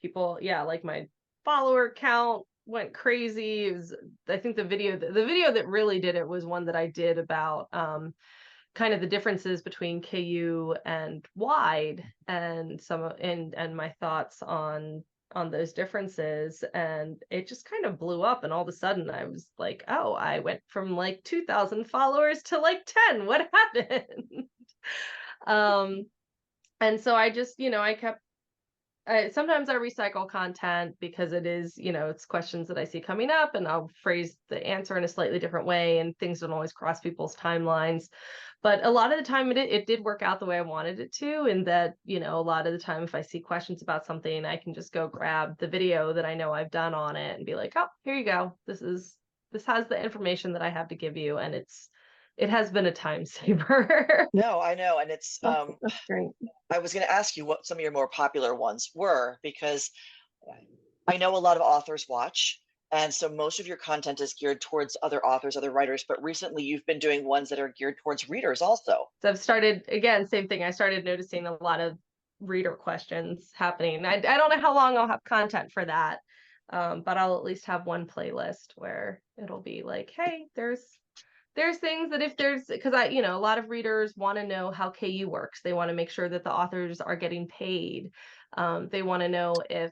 Speaker 3: people, like my follower count went crazy. It was, I think the video that really did it was one that I did about kind of the differences between KU and wide and and my thoughts on those differences, and it just kind of blew up, and all of a sudden I was like, oh, I went from like 2,000 followers to like 10. What happened? And so I just, you know, I kept sometimes I recycle content because it is, you know, it's questions that I see coming up and I'll phrase the answer in a slightly different way and things don't always cross people's timelines. But a lot of the time it did work out the way I wanted it to, in that, you know, a lot of the time if I see questions about something, I can just go grab the video that I know I've done on it and be like, oh, here you go. This has the information that I have to give you. And it has been a time saver.
Speaker 2: No, I know. And it's,
Speaker 5: that's great.
Speaker 2: I was going to ask you what some of your more popular ones were, because I know a lot of authors watch. And so most of your content is geared towards other authors, other writers, but recently you've been doing ones that are geared towards readers also.
Speaker 3: So I've started, again, same thing. I started noticing a lot of reader questions happening. I don't know how long I'll have content for that. But I'll at least have one playlist where it'll be like, hey, there's there's things that if there's, because a lot of readers want to know how KU works. They want to make sure that the authors are getting paid. They want to know if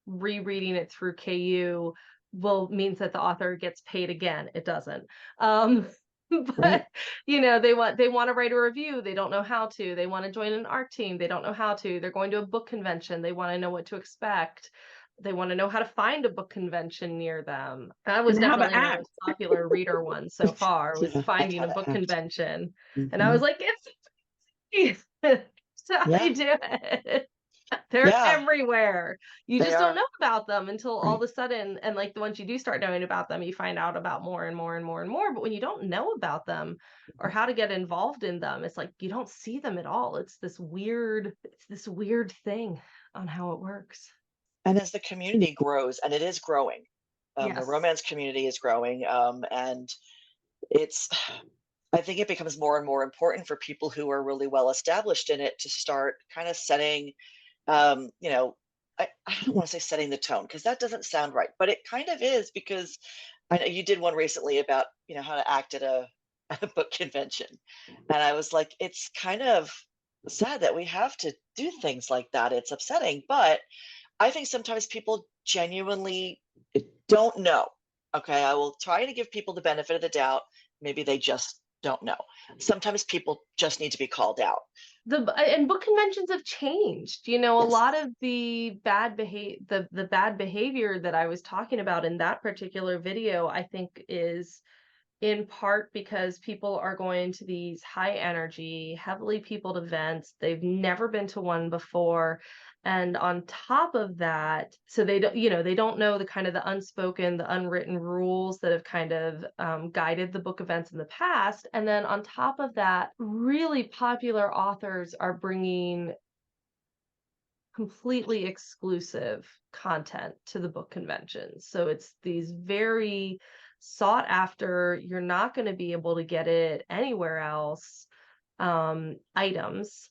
Speaker 3: rereading it through KU means that the author gets paid again. It doesn't. But
Speaker 1: Right.
Speaker 3: they want to write a review. They don't know how to. They want to join an art team. They don't know how to. They're going to a book convention. They want to know what to expect. They want to know how to find a book convention near them. That was
Speaker 5: And how to
Speaker 3: definitely my
Speaker 5: act.
Speaker 3: most popular reader one so far, was
Speaker 1: Yeah,
Speaker 3: finding
Speaker 1: how
Speaker 3: a
Speaker 1: to
Speaker 3: book
Speaker 1: act.
Speaker 3: convention. And I was like, it's easy. That's how
Speaker 1: Yeah.
Speaker 3: they do it. They're
Speaker 1: Yeah,
Speaker 3: everywhere. You
Speaker 1: they
Speaker 3: just don't
Speaker 1: are.
Speaker 3: know about them until all of
Speaker 1: Right.
Speaker 3: a sudden, and like once you do start knowing about them, you find out about more and more and more and more. But when you don't know about them or how to get involved in them, it's like you don't see them at all. It's this weird thing on how it works.
Speaker 2: And as the community grows, and it is growing, the
Speaker 3: Yes.
Speaker 2: romance community is growing, and it's, I think it becomes more and more important for people who are really well established in it to start kind of setting, I don't want to say setting the tone because that doesn't sound right, but it kind of is, because I know you did one recently about, how to act at a, at a book convention. And I was like, it's kind of sad that we have to do things like that. It's upsetting, but I think sometimes people genuinely don't know. Okay, I will try to give people the benefit of the doubt. Maybe they just don't know. Sometimes people just need to be called out.
Speaker 3: And book conventions have changed. A
Speaker 1: Yes.
Speaker 3: lot of the bad the bad behavior that I was talking about in that particular video, I think is in part because people are going to these high energy, heavily peopled events. They've never been to one before. And on top of that, so they don't, they don't know the kind of the unspoken, the unwritten rules that have kind of guided the book events in the past. And then on top of that, really popular authors are bringing completely exclusive content to the book conventions. So it's these very sought after, you're not going to be able to get it anywhere else, items.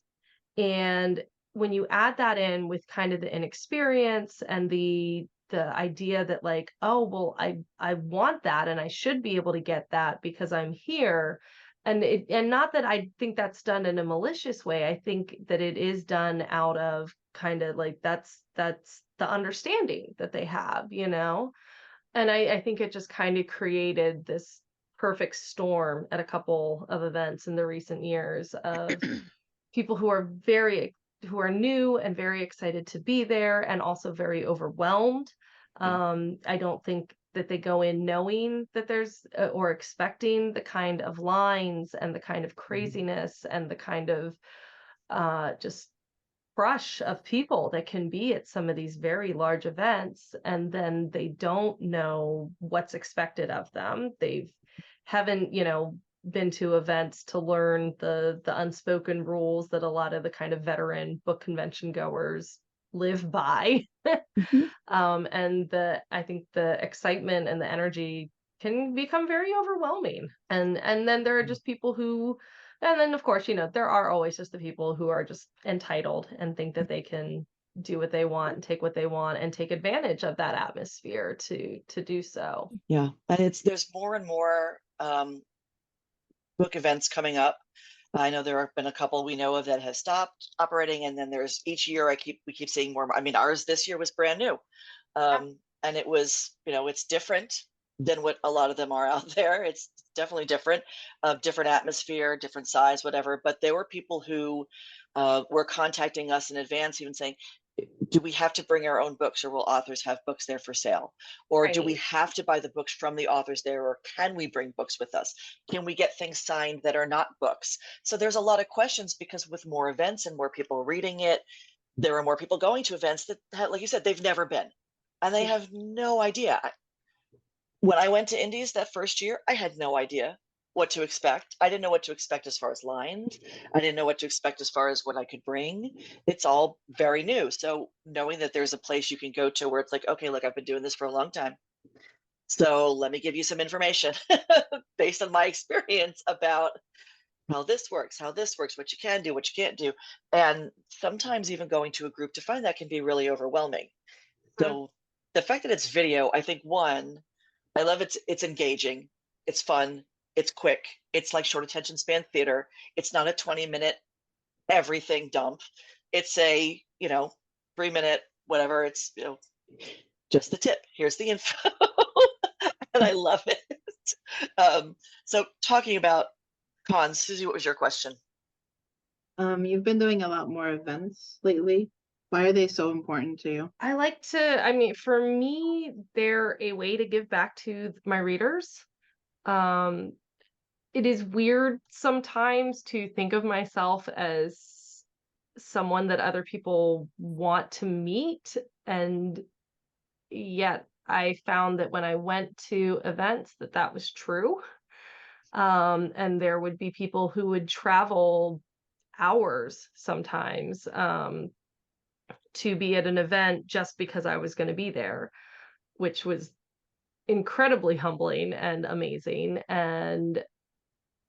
Speaker 3: And when you add that in with kind of the inexperience and the idea that like, oh, well, I want that and I should be able to get that because I'm here. And not that I think that's done in a malicious way. I think that it is done out of kind of like that's the understanding that they have, And I think it just kind of created this perfect storm at a couple of events in the recent years of people who are new and very excited to be there and also very overwhelmed. I don't think that they go in knowing that there's or expecting the kind of lines and the kind of craziness and the kind of just crush of people that can be at some of these very large events, and then they don't know what's expected of them. They haven't been to events to learn the unspoken rules that a lot of the kind of veteran book convention goers live by. And I think the excitement and the energy can become very overwhelming. And then there are just people who, and then of course, there are always just the people who are just entitled and think that they can do what they want and take what they want and take advantage of that atmosphere to do so.
Speaker 1: Yeah. And
Speaker 2: There's more and more book events coming up. I know there have been a couple we know of that have stopped operating, and then there's each year we keep seeing more. I mean, ours this year was brand new, and it was, it's different than what a lot of them are out there. It's definitely different, different atmosphere, different size, whatever. But there were people who were contacting us in advance, even saying, do we have to bring our own books, or will authors have books there for sale? Or do we
Speaker 3: Right.
Speaker 2: have to buy the books from the authors there, or can we bring books with us? Can we get things signed that are not books? So there's a lot of questions, because with more events and more people reading it, there are more people going to events that, like you said, they've never been, and they have no idea. When I went to Indies that first year, I had no idea what to expect. I didn't know what to expect as far as lines. I didn't know what to expect as far as what I could bring. It's all very new. So knowing that there's a place you can go to where it's like, okay, look, I've been doing this for a long time, so let me give you some information based on my experience about how this works, what you can do, what you can't do. And sometimes even going to a group to find that can be really overwhelming. So the fact that it's video, I think, one, I love it's engaging, it's fun, It's quick. It's like short attention span theater. It's not a 20-minute everything dump. It's a, 3-minute, whatever. It's, just the tip. Here's the info. And I love it. So talking about cons, Susie, what was your question?
Speaker 6: You've been doing a lot more events lately. Why are they so important to you?
Speaker 3: I like to, I mean, for me, they're a way to give back to my readers. It is weird sometimes to think of myself as someone that other people want to meet, and yet I found that when I went to events that was true. And there would be people who would travel hours sometimes to be at an event just because I was going to be there, which was incredibly humbling and amazing. And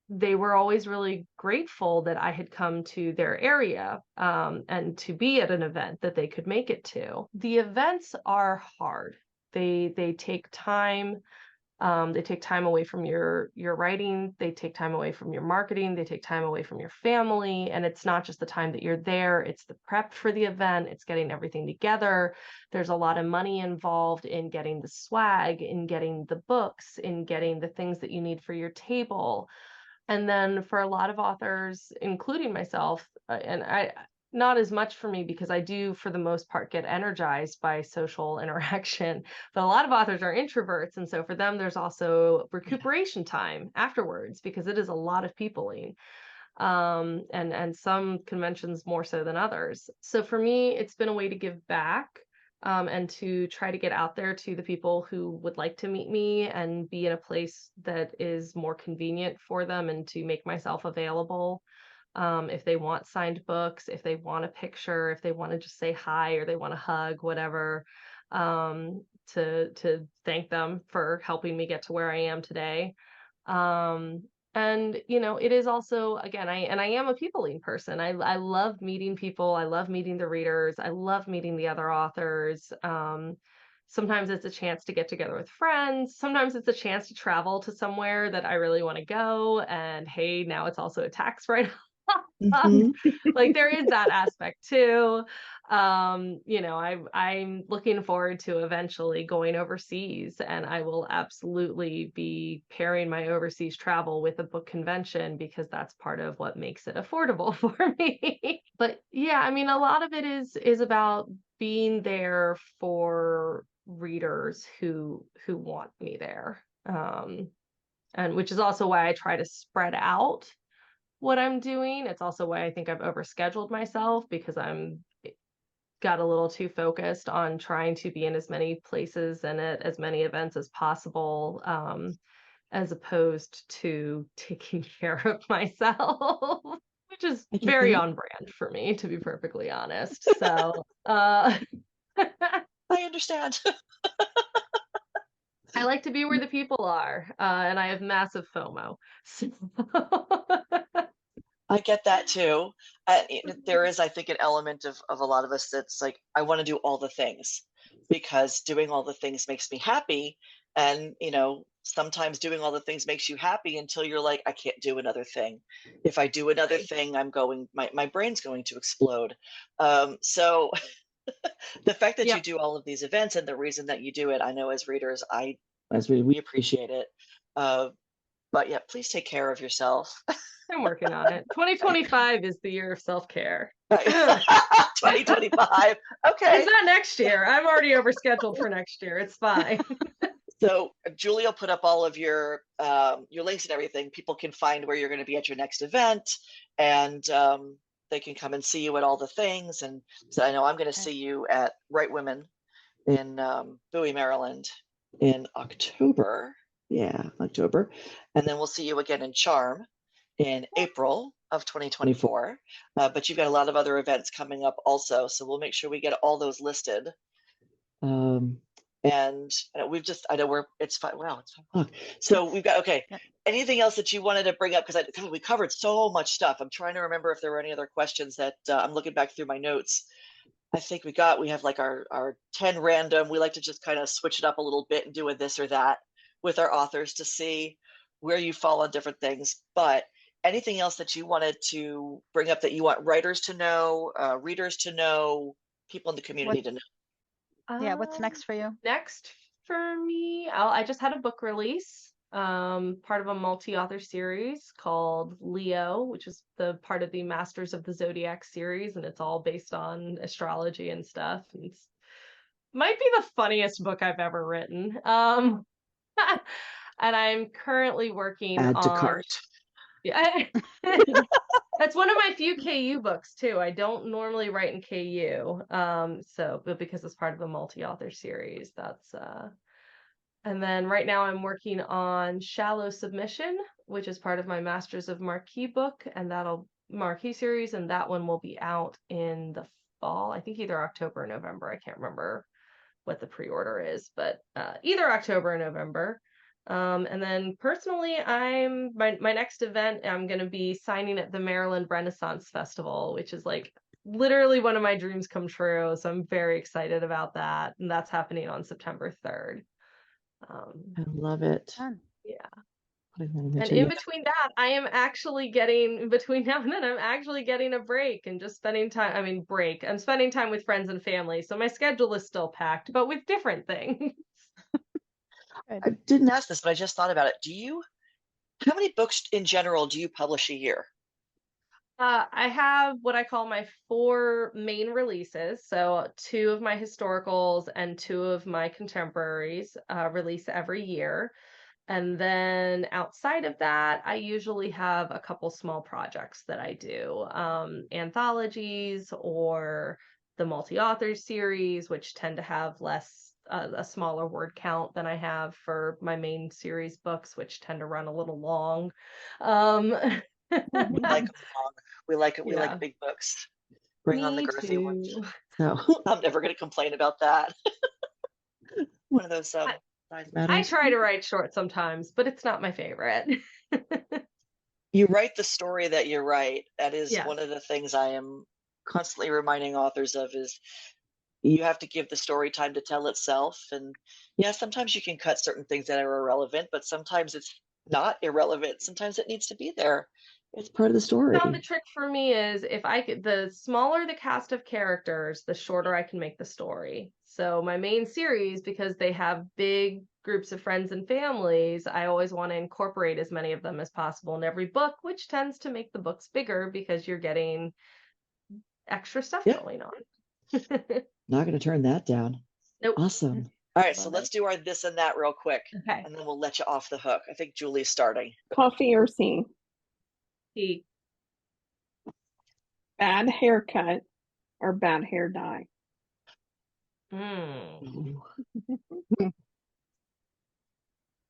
Speaker 3: they were always really grateful that I had come to their area and to be at an event that they could make it to. The events are hard. They take time. They take time away from your writing. They take time away from your marketing. They take time away from your family. And it's not just the time that you're there. It's the prep for the event. It's getting everything together. There's a lot of money involved in getting the swag, in getting the books, in getting the things that you need for your table. And then for a lot of authors, including myself, and I, not as much for me because I do, for the most part, get energized by social interaction. But a lot of authors are introverts. And so for them, there's also recuperation time afterwards because it is a lot of peopling. And some conventions more so than others. So for me, it's been a way to give back. And to try to get out there to the people who would like to meet me and be in a place that is more convenient for them, and to make myself available. If they want signed books, if they want a picture, if they want to just say hi or they want a hug, whatever, to thank them for helping me get to where I am today. And it is also, again, I am a peopling person. I love meeting people. I love meeting the readers. I love meeting the other authors. Sometimes it's a chance to get together with friends. Sometimes it's a chance to travel to somewhere that I really want to go. And hey, now it's also a tax write-off. Like there is that aspect too. I'm looking forward to eventually going overseas, and I will absolutely be pairing my overseas travel with a book convention because that's part of what makes it affordable for me. But yeah, I mean, a lot of it is about being there for readers who want me there. And which is also why I try to spread out what I'm doing. It's also why I think I've overscheduled myself because I'm got a little too focused on trying to be in as many places and at as many events as possible, as opposed to taking care of myself, which is very on brand for me, to be perfectly honest. So
Speaker 2: I understand.
Speaker 3: I like to be where the people are, and I have massive FOMO. So
Speaker 2: I get that too. There is, I think, an element of a lot of us that's like, I want to do all the things because doing all the things makes me happy. And, sometimes doing all the things makes you happy until you're like, I can't do another thing. If I do another thing, my brain's going to explode. So the fact that you do all of these events and the reason that you do it, I know as readers, we appreciate it. But yeah, please take care of yourself.
Speaker 3: I'm working on it. 2025 is the year of self-care.
Speaker 2: 2025. Okay.
Speaker 3: It's not next year. I'm already overscheduled for next year. It's fine.
Speaker 2: So Julie will put up all of your links and everything. People can find where you're going to be at your next event, and they can come and see you at all the things. And so I know I'm going to see you at Right Women in Bowie, Maryland in October. Yeah, October. And then we'll see you again in Charm in April of 2024. But you've got a lot of other events coming up also. So we'll make sure we get all those listed. And I know it's 5. Wow, it's 5 o'clock. So we've got, okay. Anything else that you wanted to bring up? Because we covered so much stuff. I'm trying to remember if there were any other questions that I'm looking back through my notes. I think we have like our 10 random. We like to just kind of switch it up a little bit and do a this or that with our authors to see where you fall on different things. But anything else that you wanted to bring up that you want writers to know, readers to know, people in the community to know?
Speaker 4: Yeah, what's next for you?
Speaker 3: Next for me, I just had a book release, part of a multi-author series called Leo, which is the part of the Masters of the Zodiac series, and it's all based on astrology and stuff. It's might be the funniest book I've ever written. And I'm currently working
Speaker 1: Add to
Speaker 3: on
Speaker 1: cart.
Speaker 3: Yeah. That's one of my few KU books too. I don't normally write in KU. But because it's part of a multi-author series, that's and then right now I'm working on Shallow Submission, which is part of my Masters of Marquee book, and that'll Marquee series, and that one will be out in the fall. I think either October or November. I can't remember what the pre-order is, but either October or November. And then personally, my next event, I'm going to be signing at the Maryland Renaissance Festival, which is like literally one of my dreams come true. So I'm very excited about that. And that's happening on September 3rd.
Speaker 1: I love it.
Speaker 4: Fun.
Speaker 3: Yeah.
Speaker 1: And
Speaker 3: in between that, I am actually getting, between now and then, I'm actually getting a break and just spending time. I'm spending time with friends and family. So my schedule is still packed, but with different things.
Speaker 2: I didn't ask this, but I just thought about it. How many books in general do you publish a year?
Speaker 3: I have what I call my 4 main releases. So 2 of my historicals and 2 of my contemporaries release every year. And then outside of that, I usually have a couple small projects that I do, anthologies or the multi-author series, which tend to have a smaller word count than I have for my main series books, which tend to run a little long.
Speaker 2: We like them long. We like it. We
Speaker 3: Yeah.
Speaker 2: like big books. Bring on the
Speaker 3: Me
Speaker 2: girthy ones.
Speaker 3: too.
Speaker 1: So
Speaker 2: I'm never going to complain about that. One of those.
Speaker 3: I try to write short sometimes, but it's not my favorite.
Speaker 2: You write the story that you write. That is
Speaker 3: Yes.
Speaker 2: one of the things I am constantly reminding authors of is you have to give the story time to tell itself. And yeah, sometimes you can cut certain things that are irrelevant, but sometimes it's not irrelevant. Sometimes it needs to be there.
Speaker 1: it's part of the story.
Speaker 3: The trick for me is if I could, the smaller the cast of characters, the shorter I can make the story. So my main series, because they have big groups of friends and families, I always want to incorporate as many of them as possible in every book, which tends to make the books bigger because you're getting extra stuff going on.
Speaker 1: Not going to turn that down.
Speaker 3: Nope.
Speaker 1: Awesome.
Speaker 2: All right, so let's do our this and that real quick,
Speaker 3: Okay.
Speaker 2: and then we'll let you off the hook. I think Julie's starting.
Speaker 5: Coffee or tea?
Speaker 3: Tea.
Speaker 5: Bad haircut or bad hair dye?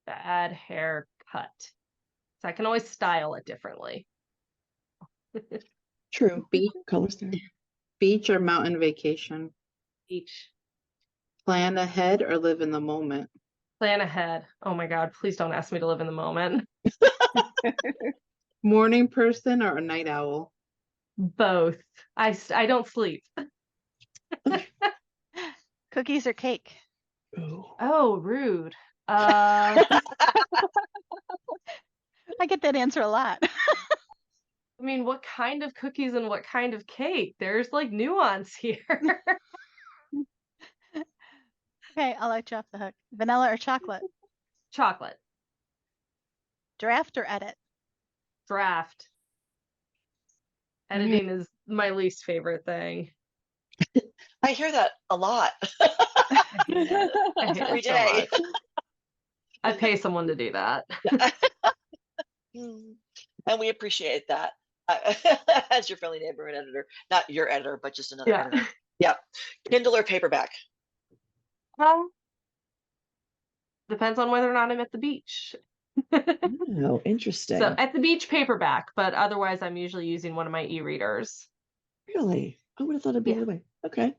Speaker 3: Bad haircut. So I can always style it differently.
Speaker 1: True.
Speaker 6: Beach,
Speaker 1: Colors there.
Speaker 6: beach or mountain vacation?
Speaker 3: Beach.
Speaker 6: Plan ahead or live in the moment?
Speaker 3: Plan ahead. Oh my God, please don't ask me to live in the moment.
Speaker 6: Morning person or a night owl?
Speaker 3: Both. I don't sleep.
Speaker 4: Cookies or cake?
Speaker 3: Oh, rude.
Speaker 4: I get that answer a lot.
Speaker 3: I mean, what kind of cookies and what kind of cake? There's like nuance here.
Speaker 4: Okay, I'll let you off the hook. Vanilla or chocolate?
Speaker 3: Chocolate.
Speaker 4: Draft or edit?
Speaker 3: Draft. Editing is my least favorite thing.
Speaker 2: I hear that a lot. Every day.
Speaker 3: I pay someone to do that.
Speaker 2: And we appreciate that. As your friendly neighborhood editor. Not your editor, but just another editor. Yeah. Kindle or paperback?
Speaker 3: Depends on whether or not I'm at the beach.
Speaker 1: Oh, interesting.
Speaker 3: So at the beach, paperback, but otherwise I'm usually using one of my e-readers.
Speaker 1: Really? I would have thought it'd be the other way. Okay.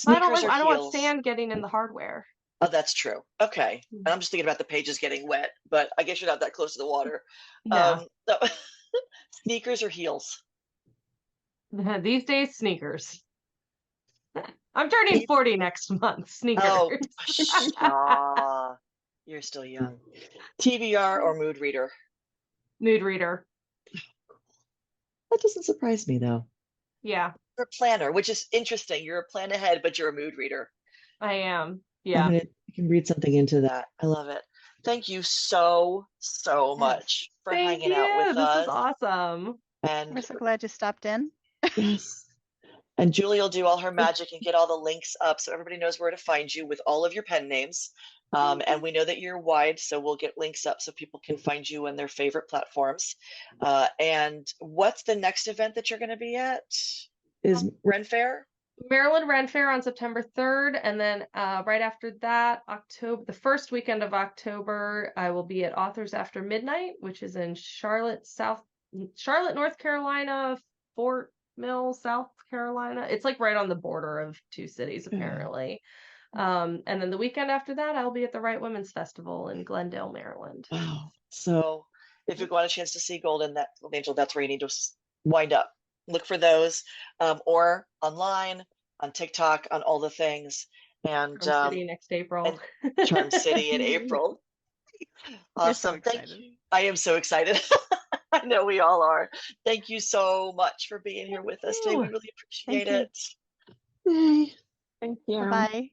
Speaker 3: I don't want sand getting in the hardware.
Speaker 2: Oh, that's true. Okay. And I'm just thinking about the pages getting wet, but I guess you're not that close to the water.
Speaker 3: Yeah.
Speaker 2: Sneakers or heels?
Speaker 3: These days, sneakers. I'm turning 40 next month. Sneakers.
Speaker 2: Oh, You're still young. TBR or mood reader?
Speaker 3: Mood reader.
Speaker 2: That doesn't surprise me though.
Speaker 3: Yeah,
Speaker 2: You're a planner, which is interesting. You're a plan ahead, but you're a mood reader.
Speaker 3: I am. Yeah.
Speaker 2: You can read something into that. I love it. Thank you so much for
Speaker 3: Thank
Speaker 2: hanging
Speaker 3: you.
Speaker 2: out with
Speaker 3: This
Speaker 2: us.
Speaker 3: is awesome.
Speaker 2: And
Speaker 4: We're so glad you stopped in.
Speaker 2: yes. And Julie will do all her magic and get all the links up so everybody knows where to find you with all of your pen names. And we know that you're wide, so we'll get links up so people can find you on their favorite platforms. And what's the next event that you're going to be at? Is Ren Fair?
Speaker 3: Maryland Ren Fair on September 3rd, and then right after that, the first weekend of October, I will be at Authors After Midnight, which is in Charlotte, North Carolina, Fort Mill, South Carolina. It's like right on the border of two cities, apparently. And then the weekend after that, I'll be at the Right Women's Festival in Glendale, Maryland.
Speaker 2: Wow. So if you want a chance to see Golden Angel, that's where you need to wind up. Look for those, or online, on TikTok, on all the things. And
Speaker 3: Charm City next April.
Speaker 2: And Charm City in April. Awesome. Thank you. I am so excited. I know we all are. Thank you so much for being here with us today. We really appreciate it.
Speaker 5: Thank you.
Speaker 4: Bye.